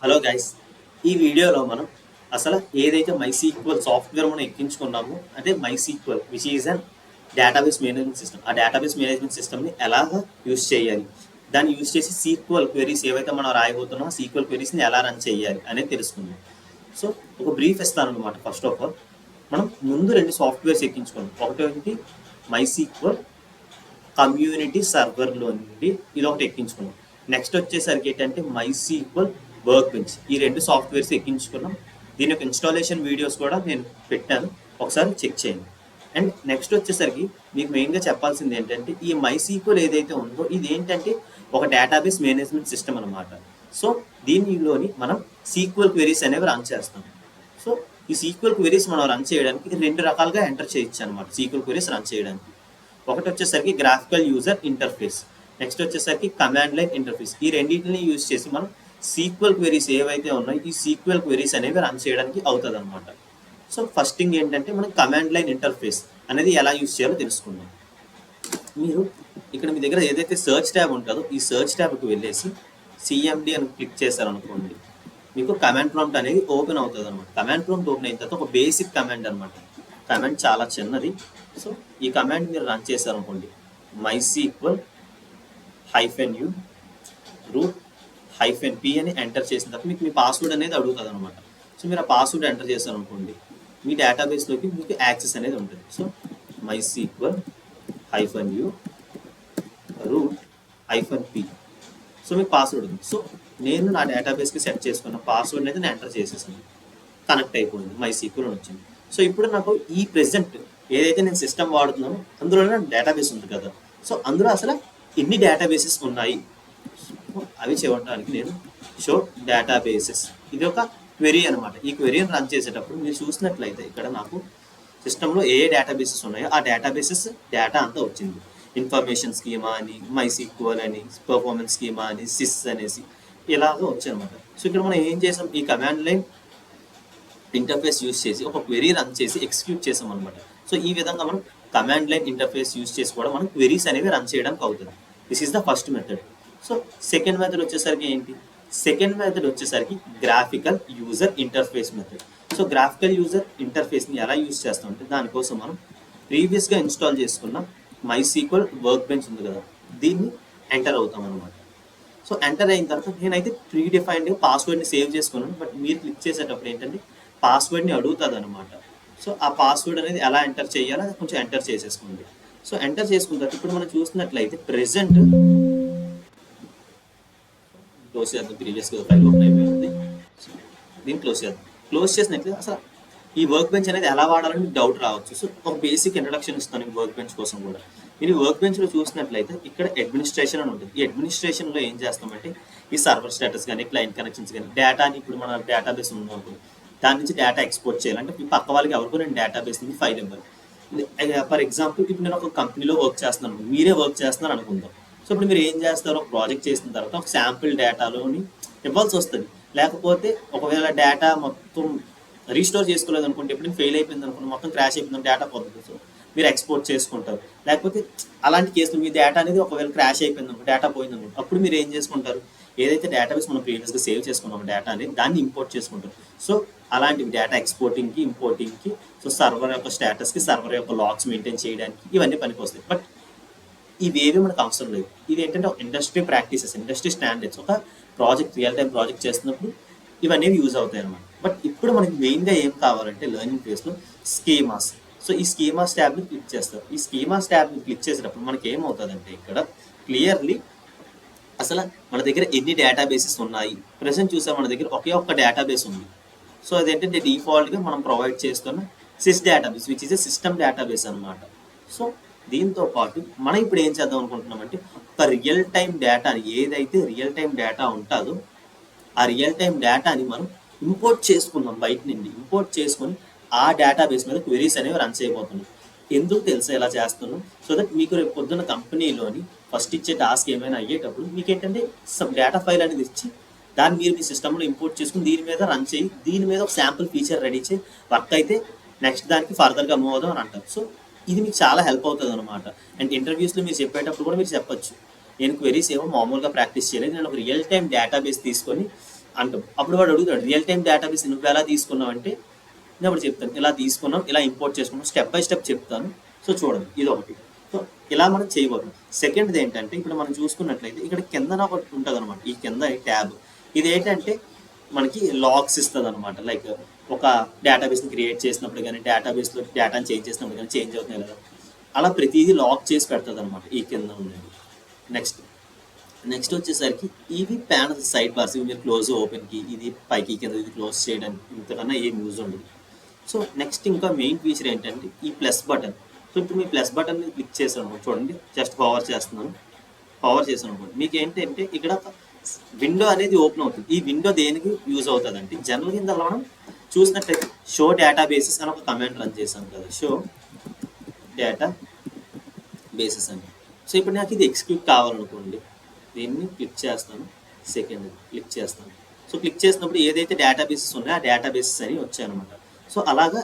Hello guys, ఈ వీడియోలో మనం అసలు ఏదైతే MySQL సాఫ్ట్వేర్ మనం ఎక్కించుకున్నామో అంటే MySQL which is an database management system. ఆ డేటాబేస్ మేనేజ్మెంట్ సిస్టమ్ని ఎలాగ యూజ్ చేయాలి, దాన్ని యూజ్ చేసి సీక్వల్ క్వెరీస్ ఏవైతే మనం రాయబోతున్నామో సీక్వల్ క్వెరీస్ని ఎలా రన్ చేయాలి అనేది తెలుసుకుందాం. సో ఒక బ్రీఫ్ ఇస్తాను అనమాట. ఫస్ట్ ఆఫ్ ఆల్ మనం ముందు రెండు సాఫ్ట్వేర్స్ ఎక్కించుకున్నాం. ఒకటి MySQL కమ్యూనిటీ సర్వర్లో నుండి ఇది ఒకటి ఎక్కించుకున్నాం. నెక్స్ట్ వచ్చేసరికి ఏంటంటే MySQL వర్క్ బెంచ్. ఈ రెండు సాఫ్ట్వేర్స్ ఎక్కించుకున్నాం. దీని యొక్క ఇన్స్టాలేషన్ వీడియోస్ కూడా నేను పెట్టాను, ఒకసారి చెక్ చేయండి. అండ్ నెక్స్ట్ వచ్చేసరికి మీకు మెయిన్గా చెప్పాల్సింది ఏంటంటే ఈ MySQL ఏదైతే ఉందో ఇది ఏంటంటే ఒక డేటాబేస్ మేనేజ్మెంట్ సిస్టమ్ అనమాట. సో దీనిలోని మనం సీక్వల్ క్వెరీస్ అనేవి రన్ చేస్తాం. సో ఈ సీక్వల్ క్వెరీస్ మనం రన్ చేయడానికి రెండు రకాలుగా ఎంటర్ చేయొచ్చు అనమాట. సీక్వల్ క్వెరీస్ రన్ చేయడానికి ఒకటి వచ్చేసరికి గ్రాఫికల్ యూజర్ ఇంటర్ఫేస్, నెక్స్ట్ వచ్చేసరికి కమాండ్ లైన్ ఇంటర్ఫేస్. ఈ రెండింటిని యూజ్ చేసి మనం సీక్వల్ క్వెరీస్ ఏవైతే ఉన్నాయో ఈ సీక్వల్ క్వెరీస్ అనేవి రన్ చేయడానికి అవుతుంది అనమాట. సో ఫస్ట్ థింగ్ ఏంటంటే మనం కమాండ్ లైన్ ఇంటర్ఫేస్ అనేది ఎలా యూజ్ చేయాలో తెలుసుకుందాం. మీరు ఇక్కడ మీ దగ్గర ఏదైతే సర్చ్ ట్యాబ్ ఉంటుందో ఈ సర్చ్ ట్యాబ్కి వెళ్ళేసి CMD అని క్లిక్ చేశారనుకోండి, మీకు కమాండ్ ప్రాంప్ట్ అనేది ఓపెన్ అవుతుంది అనమాట. కమాండ్ ప్రాంప్ట్ ఓపెన్ అయిన తర్వాత ఒక బేసిక్ కమాండ్ అనమాట. కమాండ్ చాలా చిన్నది. సో ఈ కమాండ్ మీరు రన్ చేశారనుకోండి, MySQL -u root-p అని ఎంటర్ చేసిన తర్వాత మీకు మీ పాస్వర్డ్ అనేది అడుగుతుంది అనమాట. సో మీరు ఆ పాస్వర్డ్ ఎంటర్ చేశారు అనుకోండి, మీ డేటాబేస్లోకి మీకు యాక్సెస్ అనేది ఉంటుంది. So MySQL -u root-p. So మీకు పాస్వర్డ్ ఉంది. సో నేను నా డేటాబేస్కి సెట్ చేసుకున్న పాస్వర్డ్ అయితే నేను ఎంటర్ చేసేసాను, కనెక్ట్ అయిపోయింది, MySQL అని వచ్చింది. సో ఇప్పుడు నాకు ఈ ప్రెసెంట్ ఏదైతే నేను సిస్టమ్ వాడుతున్నానో అందులోనే డేటాబేస్ ఉంది కదా. సో అందులో అసలు ఎన్ని డేటాబేసెస్ ఉన్నాయి అవి చేయడానికి నేను షో డేటాబేసెస్, ఇది ఒక క్వెరీ అనమాట. ఈ క్వెరీని రన్ చేసేటప్పుడు మీరు చూసినట్లయితే ఇక్కడ నాకు సిస్టంలో ఏ డేటాబేసెస్ ఉన్నాయో ఆ డేటాబేసెస్ డేటా అంతా వచ్చింది. ఇన్ఫర్మేషన్ స్కీమా అని, MySQL అని, పర్ఫార్మెన్స్ స్కీమా అని, సిస్ అనేసి ఇలాగ వచ్చాయన్నమాట. సో ఇక్కడ మనం ఏం చేసాం, ఈ కమాండ్ లైన్ ఇంటర్ఫేస్ యూజ్ చేసి ఒక క్వెరీ రన్ చేసి ఎగ్జిక్యూట్ చేసాం అనమాట. సో ఈ విధంగా మనం కమాండ్ లైన్ ఇంటర్ఫేస్ యూజ్ చేసి కూడా మనం క్వెరీస్ అనేవి రన్ చేయడానికి అవుతుంది. This is the first method. So second method వచ్చేసరికి ఏంటి, సెకండ్ మెథడ్ వచ్చేసరికి graphical user interface method. So graphical user ఇంటర్ఫేస్ని ఎలా యూజ్ చేస్తామంటే దానికోసం మనం ప్రీవియస్గా ఇన్స్టాల్ చేసుకున్న MySQL వర్క్ బెంచ్ ఉంది కదా, దీన్ని ఎంటర్ అవుతాం అనమాట. సో ఎంటర్ అయిన తర్వాత నేనైతే ప్రీ డిఫైన్డ్గా పాస్వర్డ్ని సేవ్ చేసుకున్నాను. బట్ మీరు క్లిక్ చేసేటప్పుడు ఏంటంటే పాస్వర్డ్ని అడుగుతుంది అనమాట. సో ఆ పాస్వర్డ్ అనేది ఎలా ఎంటర్ చేయాలో అది కొంచెం ఎంటర్ చేసేసుకోండి. సో ఎంటర్ చేసుకున్న తర్వాత ఇప్పుడు మనం చూసినట్లయితే ప్రెసెంట్ క్లోజ్ చేద్దాం, ప్రీవియస్గా ఫైల్ ఓపెన్ అయిపోయింది, దీన్ని క్లోజ్ చేద్దాం. క్లోజ్ చేసినట్లయితే అసలు ఈ వర్క్ బెంచ్ అనేది ఎలా వాడాలని మీకు డౌట్ రావచ్చు. సో ఒక బేసిక్ ఇంట్రడక్షన్ ఇస్తాను ఈ వర్క్ బెంచ్ కోసం కూడా. మీరు వర్క్ బెంచ్లో చూసినట్లయితే ఇక్కడ అడ్మినిస్ట్రేషన్ అని ఉంటుంది. ఈ అడ్మినిస్ట్రేషన్లో ఏం చేస్తామంటే ఈ సర్వర్ స్టేటస్ కానీ, క్లయింట్ కనెక్షన్స్ కానీ, డేటాని ఇప్పుడు మన డేటాబేస్ ఉందనుకోండి దాని నుంచి డేటా ఎక్స్పోర్ట్ చేయాలంటే ఈ పక్క వాళ్ళకి ఎవరికో నేను డేటాబేస్ నుంచి ఫైల్ ఇవ్వాలి. ఫర్ ఎగ్జాంపుల్ ఇప్పుడు నేను ఒక కంపెనీలో వర్క్ చేస్తున్నాను, మీరే వర్క్ చేస్తున్నారు అనుకుందాం. సో ఇప్పుడు మీరు ఏం చేస్తారో ఒక ప్రాజెక్ట్ చేసిన తర్వాత ఒక శాంపిల్ డేటాలోని ఇవ్వాల్సి వస్తుంది. లేకపోతే ఒకవేళ డేటా మొత్తం రీస్టోర్ చేసుకోలేదు అనుకుంటే, ఇప్పుడు ఫెయిల్ అయిపోయింది అనుకుంటే, మొత్తం క్రాష్ అయిపోయింది, డేటా పోతుంది. సో మీరు ఎక్స్పోర్ట్ చేసుకుంటారు. లేకపోతే అలాంటి కేసులు మీ డేటా అనేది ఒకవేళ క్రాష్ అయిపోయింది అనుకో, డేటా పోయింది అనుకో, అప్పుడు మీరు ఏం చేసుకుంటారు, ఏదైతే డేటాబేస్ మనం ప్రీవియస్గా సేవ్ చేసుకున్నాం డేటా అనేది దాన్ని ఇంపోర్ట్ చేసుకుంటారు. సో అలాంటివి డేటా ఎక్స్పోర్టింగ్కి, ఇంపోర్టింగ్కి, సో సర్వర్ యొక్క స్టేటస్కి, సర్వర్ యొక్క లాగ్స్ మెయింటైన్ చేయడానికి ఇవన్నీ పనికొస్తాయి. బట్ ఇవేవి మనకు అవసరం లేదు. ఇది ఏంటంటే ఇండస్ట్రీ ప్రాక్టీసెస్, ఇండస్ట్రీ స్టాండర్డ్స్, ఒక ప్రాజెక్ట్ రియల్ టైం ప్రాజెక్ట్ చేస్తున్నప్పుడు ఇవన్నీ యూజ్ అవుతాయి అన్నమాట. బట్ ఇప్పుడు మనకి మెయిన్గా ఏం కావాలంటే లెర్నింగ్ ఫేస్లో స్కీమాస్. సో ఈ స్కీమాస్ ట్యాబ్ని క్లిక్ చేస్తారు. ఈ స్కీమాస్ ట్యాబ్ని క్లిక్ చేసేటప్పుడు మనకి ఏమవుతుందంటే ఇక్కడ క్లియర్లీ అసలు మన దగ్గర ఎన్ని డేటాబేసెస్ ఉన్నాయి. ప్రెసెంట్ చూసాం మన దగ్గర ఒకే ఒక్క డేటాబేస్ ఉంది. సో అదేంటంటే డిఫాల్ట్గా మనం ప్రొవైడ్ చేస్తున్న sys database which is a system database అనమాట. సో దీంతో పాటు మనం ఇప్పుడు ఏం చేద్దాం అనుకుంటున్నామంటే ఒక రియల్ టైం డేటాని, ఏదైతే రియల్ టైం డేటా ఉంటుందో ఆ రియల్ టైం డేటాని మనం ఇంపోర్ట్ చేసుకుందాం. బయట నుండి ఇంపోర్ట్ చేసుకొని ఆ డేటాబేస్ మీద క్వెరీస్ అనేవి రన్ చేయబోతున్నాం. ఎందుకు తెలుసా ఇలా చేస్తున్నాం, సో దట్ మీకు రేపు పొద్దున్న కంపెనీలోని ఫస్ట్ ఇచ్చే టాస్క్ ఏమైనా అయ్యేటప్పుడు మీకు ఏంటంటే సమ్ డేటా ఫైల్ అనేది ఇచ్చి దాన్ని మీరు మీ సిస్టంలో ఇంపోర్ట్ చేసుకుని దీని మీద రన్ చేయి, దీని మీద ఒక శాంపుల్ ఫీచర్ రెడీ చేయి, వర్క్ అయితే నెక్స్ట్ దానికి ఫర్దర్గా మూవ్ అవుదాం అని అంటారు. సో ఇది మీకు చాలా హెల్ప్ అవుతుంది అనమాట. అండ్ ఇంటర్వ్యూస్లో మీరు చెప్పేటప్పుడు కూడా మీరు చెప్పొచ్చు, నేను క్వెరీస్ ఏమో మామూలుగా ప్రాక్టీస్ చేయలేదు, నేను ఒక రియల్ టైం డేటాబేస్ తీసుకొని అంటాం. అప్పుడు వాడు అడుగుతాడు రియల్ టైం డేటాబేస్ నువ్వు ఎలా తీసుకున్నావు అంటే నేను అప్పుడు చెప్తాను ఇలా తీసుకున్నాం, ఇలా ఇంపోర్ట్ చేసుకున్నాం, స్టెప్ బై స్టెప్ చెప్తాను. సో చూడండి ఇది ఒకటి. సో ఇలా మనం చేయబోతున్నాం. సెకండ్ది ఏంటంటే ఇప్పుడు మనం చూసుకున్నట్లయితే ఇక్కడ కిందన ఒకటి ఉంటుంది అనమాట. ఈ కింద ట్యాబ్ ఇది ఏంటంటే మనకి లాగ్స్ ఇస్తుంది అనమాట. లైక్ ఒక డేటాబేస్ని క్రియేట్ చేసినప్పుడు కానీ డేటాబేస్లో డేటాని చేంజ్ చేసినప్పుడు కానీ చేంజ్ అవుతున్నాయి కదా, అలా ప్రతిదీ లాగ్ చేసి పెడుతుంది అనమాట ఈ కింద ఉండేది. నెక్స్ట్ వచ్చేసరికి ఇవి ప్యానల్ సైడ్ బార్స్, ఇవి మీరు క్లోజ్ ఓపెన్కి, ఇది పైకి కింద ఇది క్లోజ్ చేయడానికి, ఇంతకన్నా ఏం యూజ్ ఉండదు. సో నెక్స్ట్ ఇంకా మెయిన్ ఫీచర్ ఏంటంటే ఈ ప్లస్ బటన్. సో ఇప్పుడు మీ ప్లస్ బటన్ మీద క్లిక్ చేశాను అనుకోండి, చూడండి జస్ట్ పవర్ చేస్తున్నాను, పవర్ చేశాను అనుకోండి, మీకు ఏంటంటే ఇక్కడ విండో అనేది ఓపెన్ అవుతుంది. ఈ విండో దేనికి యూజ్ అవుతుంది అంటే జనరల్గా ఇందులో మనం చూసినట్లయితే షో డేటా బేసిస్ అని ఒక కమాండ్ రన్ చేశాం కదా, షో డేటా బేసిస్ అని. సో ఇప్పుడు నాకు ఇది ఎగ్జిక్యూట్ కావాలనుకోండి, దీన్ని క్లిక్ చేస్తాను, సెకండ్ క్లిక్ చేస్తాను. సో క్లిక్ చేసినప్పుడు ఏదైతే డేటా బేసిస్ ఉన్నాయో ఆ డేటా బేసిస్ అని వచ్చాయన్నమాట. సో అలాగా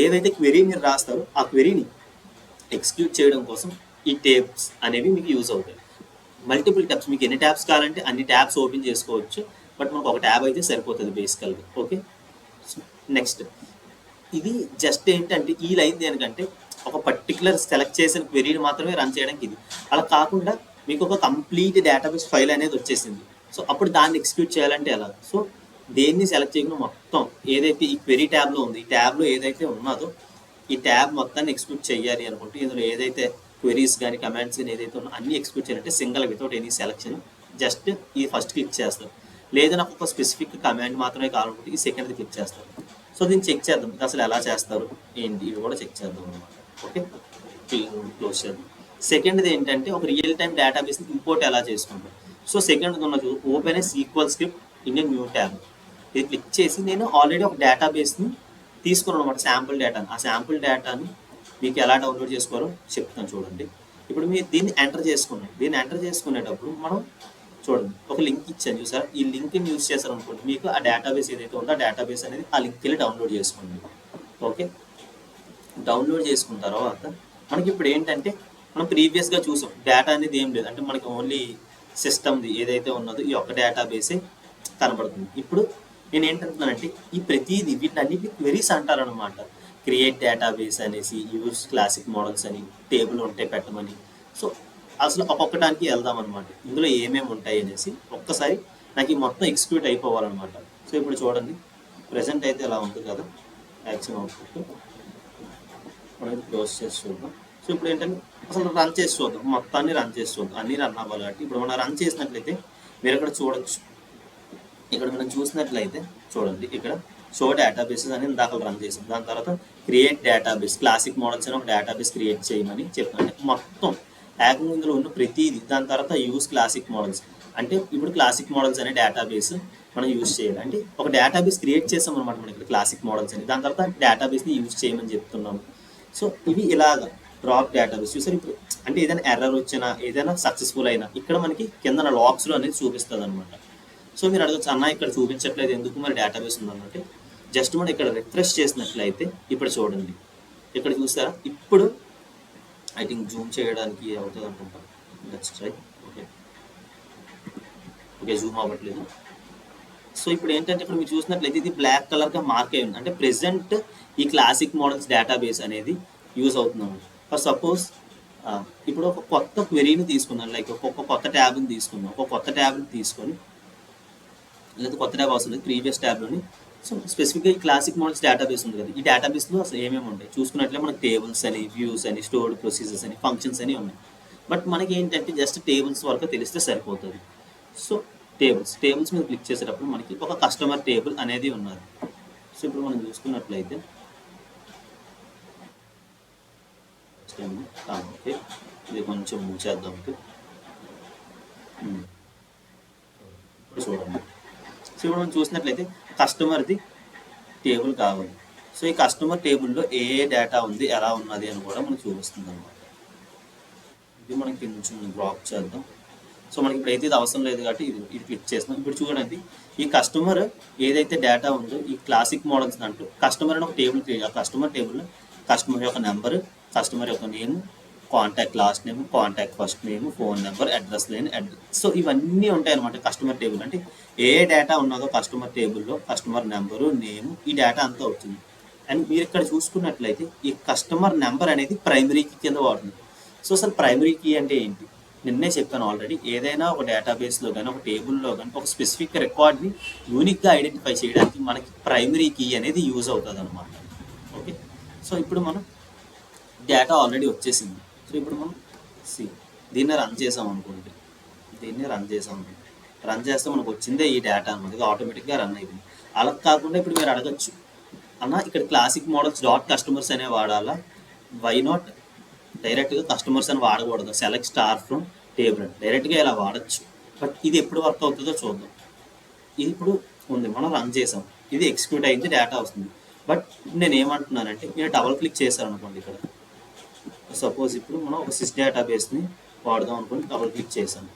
ఏదైతే క్వెరీ మీరు రాస్తారో ఆ క్వెరీని ఎగ్జిక్యూట్ చేయడం కోసం ఈ టేబ్స్ అనేవి మీకు యూజ్ అవుతాయి. మల్టిపుల్ ట్యాబ్స్, మీకు ఎన్ని ట్యాబ్స్ కావాలంటే అన్ని ట్యాబ్స్ ఓపెన్ చేసుకోవచ్చు, బట్ మనకు ఒక ట్యాబ్ అయితే సరిపోతుంది బేసికల్గా. ఓకే, నెక్స్ట్ ఇది జస్ట్ ఏంటంటే ఈ లైన్ దేనికంటే ఒక పర్టికులర్ సెలెక్ట్ చేసిన క్వెరీని మాత్రమే రన్ చేయడానికి. ఇది అలా కాకుండా మీకు ఒక కంప్లీట్ డేటాబేస్ ఫైల్ అనేది వచ్చేసింది. సో అప్పుడు దాన్ని ఎగ్జిక్యూట్ చేయాలంటే ఎలా? సో దేన్ని సెలెక్ట్ చేయకుండా మొత్తం ఏదైతే ఈ క్వెరీ ట్యాబ్లో ఉంది, ఈ ట్యాబ్లో ఏదైతే ఉన్నదో ఈ ట్యాబ్ మొత్తాన్ని ఎగ్జిక్యూట్ చేయాలి అనుకుంటే ఇందులో ఏదైతే క్వెరీస్ కానీ కమాండ్స్ కానీ ఏదైతే ఉన్నా అన్ని ఎగ్జిక్యూట్ చేయాలంటే single without any selection just ఈ ఫస్ట్ క్లిక్ చేస్తారు. లేదా నాకు ఒక స్పెసిఫిక్ కమాండ్ మాత్రమే కావాలనుకుంటే ఈ సెకండ్ క్లిక్ చేస్తారు. సో దీన్ని చెక్ చేద్దాం అసలు ఎలా చేస్తారు ఏంటి, ఇవి కూడా చెక్ చేద్దాం అనమాట. ఓకే, క్లోజ్ చేద్దాం. సెకండ్ది ఏంటంటే ఒక రియల్ టైం డేటాబేస్ని ఇంపోర్ట్ ఎలా చేసుకుంటాం. సో సెకండ్ ఉన్నది open A sequel script in a new tab. ఇది క్లిక్ చేసి నేను ఆల్రెడీ ఒక డేటాబేస్ని తీసుకున్నాను అనమాట, శాంపుల్ డేటాని. ఆ శాంపుల్ డేటాని మీకు ఎలా డౌన్లోడ్ చేసుకోవాలో చెప్తాను చూడండి. ఇప్పుడు మీరు దీన్ని ఎంటర్ చేసుకున్నాం, దీన్ని ఎంటర్ చేసుకునేటప్పుడు మనం చూడండి ఒక లింక్ ఇచ్చాను చూసారా, ఈ లింక్ని యూజ్ చేశారు అనుకోండి, మీకు ఆ డేటాబేస్ ఏదైతే ఉందో ఆ డేటాబేస్ అనేది ఆ లింక్ వెళ్ళి డౌన్లోడ్ చేసుకోండి. ఓకే, డౌన్లోడ్ చేసుకున్న తర్వాత మనకి ఇప్పుడు ఏంటంటే మనం ప్రీవియస్గా చూసాం డేటా అనేది ఏం లేదు, అంటే మనకి ఓన్లీ సిస్టమ్ది ఏదైతే ఉన్నదో ఈ ఒక్క డేటాబేసే కనబడుతుంది. ఇప్పుడు నేను ఏంటంటున్నానంటే ఈ ప్రతిదీ వీటన్నిటిని క్వెరీస్ అంటారనమాట. క్రియేట్ డేటాబేస్ అనేసి, యూజ్ క్లాసిక్ మోడల్స్ అని, టేబుల్ ఉంటే పెట్టమని. సో అసలు ఒక్కొక్కటానికి వెళ్దాం అనమాట, ఇందులో ఏమేమి ఉంటాయి అనేసి. ఒక్కసారి నాకు ఈ మొత్తం ఎగ్జిక్యూట్ అయిపోవాలన్నమాట. సో ఇప్పుడు చూడండి ప్రజెంట్ అయితే ఎలా ఉంది కదా యాక్షన్ అవుట్పుట్, మనం క్లోజ్ చేసి చూద్దాం. సో ఇప్పుడు ఏంటంటే అసలు రన్ చేసి చూద్దాం, మొత్తాన్ని రన్ చేసి చూద్దాం, అన్నీ రన్ అవ్వాలి కాబట్టి. ఇప్పుడు మనం రన్ చేసినట్లయితే మీరు ఇక్కడ చూడొచ్చు, ఇక్కడ మనం చూసినట్లయితే చూడండి ఇక్కడ షో డేటాబేసెస్ అని దాఖలు రన్ చేసాం. దాని తర్వాత క్రియేట్ డేటాబేస్, క్లాసిక్ మోడల్స్ అని ఒక డేటాబేస్ క్రియేట్ చేయమని చెప్తాను. మొత్తం యాక్టింగ్ ఇందులో ఉన్న ప్రతిదీ. దాని తర్వాత యూజ్ క్లాసిక్ మోడల్స్ అంటే ఇప్పుడు క్లాసిక్ మోడల్స్ అనే డేటాబేస్ మనం యూజ్ చేయాలి. అంటే ఒక డేటాబేస్ క్రియేట్ చేసాం అనమాట మనం ఇక్కడ క్లాసిక్ మోడల్స్ అని. దాని తర్వాత డేటాబేస్ని యూజ్ చేయమని చెప్తున్నాము. సో ఇవి ఇలాగ డ్రాప్ డేటాబేస్ చూసారు. ఇప్పుడు అంటే ఏదైనా ఎర్రర్ వచ్చినా ఏదైనా సక్సెస్ఫుల్ అయినా ఇక్కడ మనకి కింద లాగ్స్లో అనేది చూపిస్తుంది అనమాట. సో మీరు అడగచ్చు అన్న ఇక్కడ చూపించట్లేదు ఎందుకు మరి డేటాబేస్ ఉందన్నట్టు. జస్ట్ మనం ఇక్కడ రిఫ్రెష్ చేసినట్లయితే ఇప్పుడు చూడండి ఇక్కడ చూసారా, ఇప్పుడు ఐ థింక్ జూమ్ చేయడానికి అవుతుంది అనుకుంటా. Let's try. Okay okay Zoom అవ్వట్లేదు. సో ఇప్పుడు ఏంటంటే ఇక్కడ మీరు చూసినట్లయితే ఇది బ్లాక్ కలర్గా మార్క్ అయి ఉంది, అంటే ప్రెసెంట్ ఈ క్లాసిక్ మోడల్స్ డేటాబేస్ అనేది యూజ్ అవుతున్నాము. ఫర్ సపోజ్ ఇప్పుడు ఒక కొత్త క్వెరీని తీసుకున్నాను, లైక్ ఒక కొత్త ట్యాబ్ని తీసుకున్నాం, ఒక కొత్త ట్యాబ్ని తీసుకొని లేదా కొత్త ట్యాబ్ అవసరం లేదు ప్రీవియస్ ట్యాబ్లోని. సో స్పెసిఫిక్గా ఈ క్లాసిక్ మోడల్స్ డేటాబేస్ ఉంది కదా, ఈ డేటాబేస్లో అసలు ఏమేమి ఉంటాయి చూసుకున్నట్లే మనకి టేబుల్స్ అని, వ్యూస్ అని, స్టోర్డ్ ప్రొసీజర్స్ అని, ఫంక్షన్స్ అని ఉన్నాయి. బట్ మనకి ఏంటంటే జస్ట్ టేబుల్స్ వరకు తెలిస్తే సరిపోతుంది. సో టేబుల్స్ మీద క్లిక్ చేసేటప్పుడు మనకి ఒక కస్టమర్ టేబుల్ అనేది ఉన్నది. సో ఇప్పుడు మనం చూసుకున్నట్లయితే ఓకే ఇది కొంచెం మూవ్ చేద్దాం. ఇప్పుడు చూడండి, సో ఇప్పుడు మనం చూసినట్లయితే కస్టమర్ది టేబుల్ కావాలి. సో ఈ కస్టమర్ టేబుల్లో ఏ డేటా ఉంది ఎలా ఉన్నది అని కూడా మనకు చూపిస్తుంది అనమాట. ఇది మనకి కొంచెం డ్రాప్ చేద్దాం. సో మనకి ఇప్పుడు అయితే ఇది అవసరం లేదు కాబట్టి ఇది క్లిక్ చేస్తున్నాం. ఇప్పుడు చూడండి ఈ కస్టమర్ ఏదైతే డేటా ఉందో ఈ క్లాసిక్ మోడల్స్ దాంట్లో కస్టమర్ అని ఒక టేబుల్ క్రియేట్. ఆ కస్టమర్ టేబుల్లో కస్టమర్ యొక్క నెంబర్, కస్టమర్ యొక్క name, contact last name, contact first name, phone number, address లేని అడ్రస్. సో ఇవన్నీ ఉంటాయి అనమాట కస్టమర్ టేబుల్. అంటే ఏ డేటా ఉన్నదో కస్టమర్ టేబుల్లో కస్టమర్ నెంబరు, నేమ్, ఈ డేటా అంతా వచ్చింది. అండ్ మీరు ఇక్కడ చూసుకున్నట్లయితే ఈ కస్టమర్ నెంబర్ అనేది ప్రైమరీ కీ కింద వాడుతుంది. సో అసలు ప్రైమరీ కీ అంటే ఏంటి? నిన్నే చెప్పాను ఆల్రెడీ. ఏదైనా ఒక డేటాబేస్లో కానీ ఒక టేబుల్లో కానీ ఒక స్పెసిఫిక్ రికార్డ్ని యూనిక్గా ఐడెంటిఫై చేయడానికి మనకి ప్రైమరీ కీ అనేది యూజ్ అవుతుంది అనమాట. ఓకే, సో ఇప్పుడు మనం డేటా ఆల్రెడీ వచ్చేసింది. సో ఇప్పుడు మనం దీన్ని రన్ చేసాం అనుకోండి, రన్ చేస్తే మనకు వచ్చిందే ఈ డేటా అనమాట. ఇది ఆటోమేటిక్గా రన్ అయిపోయింది. అలా కాకుండా ఇప్పుడు మీరు అడగచ్చు, అన్న ఇక్కడ క్లాసిక్ మోడల్స్ డాట్ కస్టమర్స్ అనే వాడాలా, వై నాట్ డైరెక్ట్గా కస్టమర్స్ అని వాడకూడదు, సెలెక్ట్ స్టార్ ఫ్రమ్ టేబుల్ అని డైరెక్ట్గా ఇలా వాడచ్చు. బట్ ఇది ఎప్పుడు వర్క్ అవుతుందో చూద్దాం. ఇది ఇప్పుడు ఉంది, మనం రన్ చేసాం, ఇది ఎగ్జిక్యూట్ అయింది, డేటా వస్తుంది. బట్ నేను ఏమంటున్నానంటే నేను డబుల్ క్లిక్ చేశాను అనుకోండి, ఇక్కడ సపోజ్ ఇప్పుడు మనం ఒక సిస్ డేటాబేస్ని వాడదాం అనుకోండి, డబుల్ క్లిక్ చేశాను.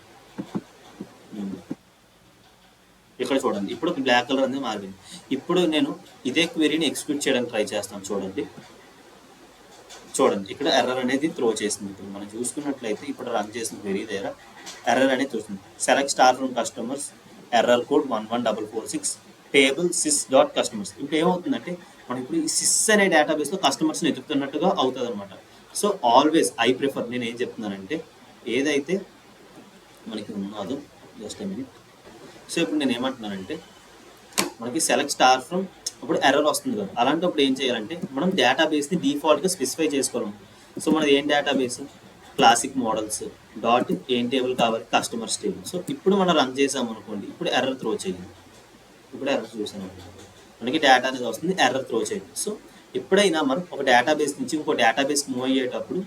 ఇక్కడ చూడండి, ఇప్పుడు బ్లాక్ కలర్ అనేది మారింది. ఇప్పుడు నేను ఇదే క్వెరీని ఎగ్జిక్యూట్ చేయడానికి ట్రై చేస్తాను. చూడండి ఇక్కడ ఎర్రర్ అనేది త్రో చేసింది. ఇప్పుడు మనం చూసుకున్నట్లయితే ఇప్పుడు రన్ చేసిన క్వెరీ దగ్గర ఎర్రర్ అనేది చూస్తుంది. Select star from customers, error code 11446, table sys dot customers. ఇప్పుడు ఏమవుతుందంటే మనం ఇప్పుడు ఈ సిస్ అనే డేటాబేస్లో కస్టమర్స్ని ఎదుగుతున్నట్టుగా అవుతుంది అనమాట. సో ఆల్వేస్ ప్రిఫర్, నేను ఏం చెప్తున్నానంటే ఏదైతే మనకి ఉన్నదో జస్ట్ మినిట్. సో ఇప్పుడు నేను ఏమంటున్నానంటే మనకి సెలెక్ట్ స్టార్ ఫ్రమ్, ఇప్పుడు ఎర్రర్ వస్తుంది కదా, అలాంటప్పుడు ఏం చేయాలంటే మనం డేటాబేస్ని డిఫాల్ట్గా స్పెసిఫై చేసుకోవాలి. సో మనది ఏం డేటాబేస్, క్లాసిక్ మోడల్స్ డాట్ ఏం టేబుల్ కావాలి, కస్టమర్స్ టేబుల్. సో ఇప్పుడు మనం రన్ చేసాం అనుకోండి, ఇప్పుడు ఎర్రర్ త్రో చేయండి. ఇప్పుడు ఎర్రర్ చూసాను మనకి డేటా అనేది వస్తుంది, ఎర్రర్ త్రో చేయండి. సో ఎప్పుడైనా మనం ఒక డేటాబేస్ నుంచి ఇంకో డేటాబేస్కి మూవ్ అయ్యేటప్పుడు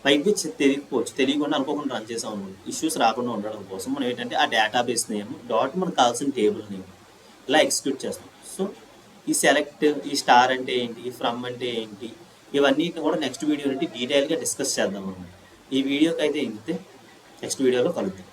బయట తెలియకుండా అనుకోకుండా రన్ చేసాం అనుకోండి, ఇష్యూస్ రాకుండా ఉండడం కోసం మనం ఏంటంటే ఆ డేటాబేస్ నేమ్ డాట్ మనకు కావాల్సిన టేబుల్ నేమ్ ఇలా ఎగ్జిక్యూట్ చేస్తాం. సో ఈ సెలెక్ట్, ఈ స్టార్ అంటే ఏంటి, ఈ ఫ్రమ్ అంటే ఏంటి, ఇవన్నీ కూడా నెక్స్ట్ వీడియో నుండి డీటెయిల్గా డిస్కస్ చేద్దాం అన్నమాట. ఈ వీడియోకి అయితే ఇంతే, నెక్స్ట్ వీడియోలో కలుద్దాం.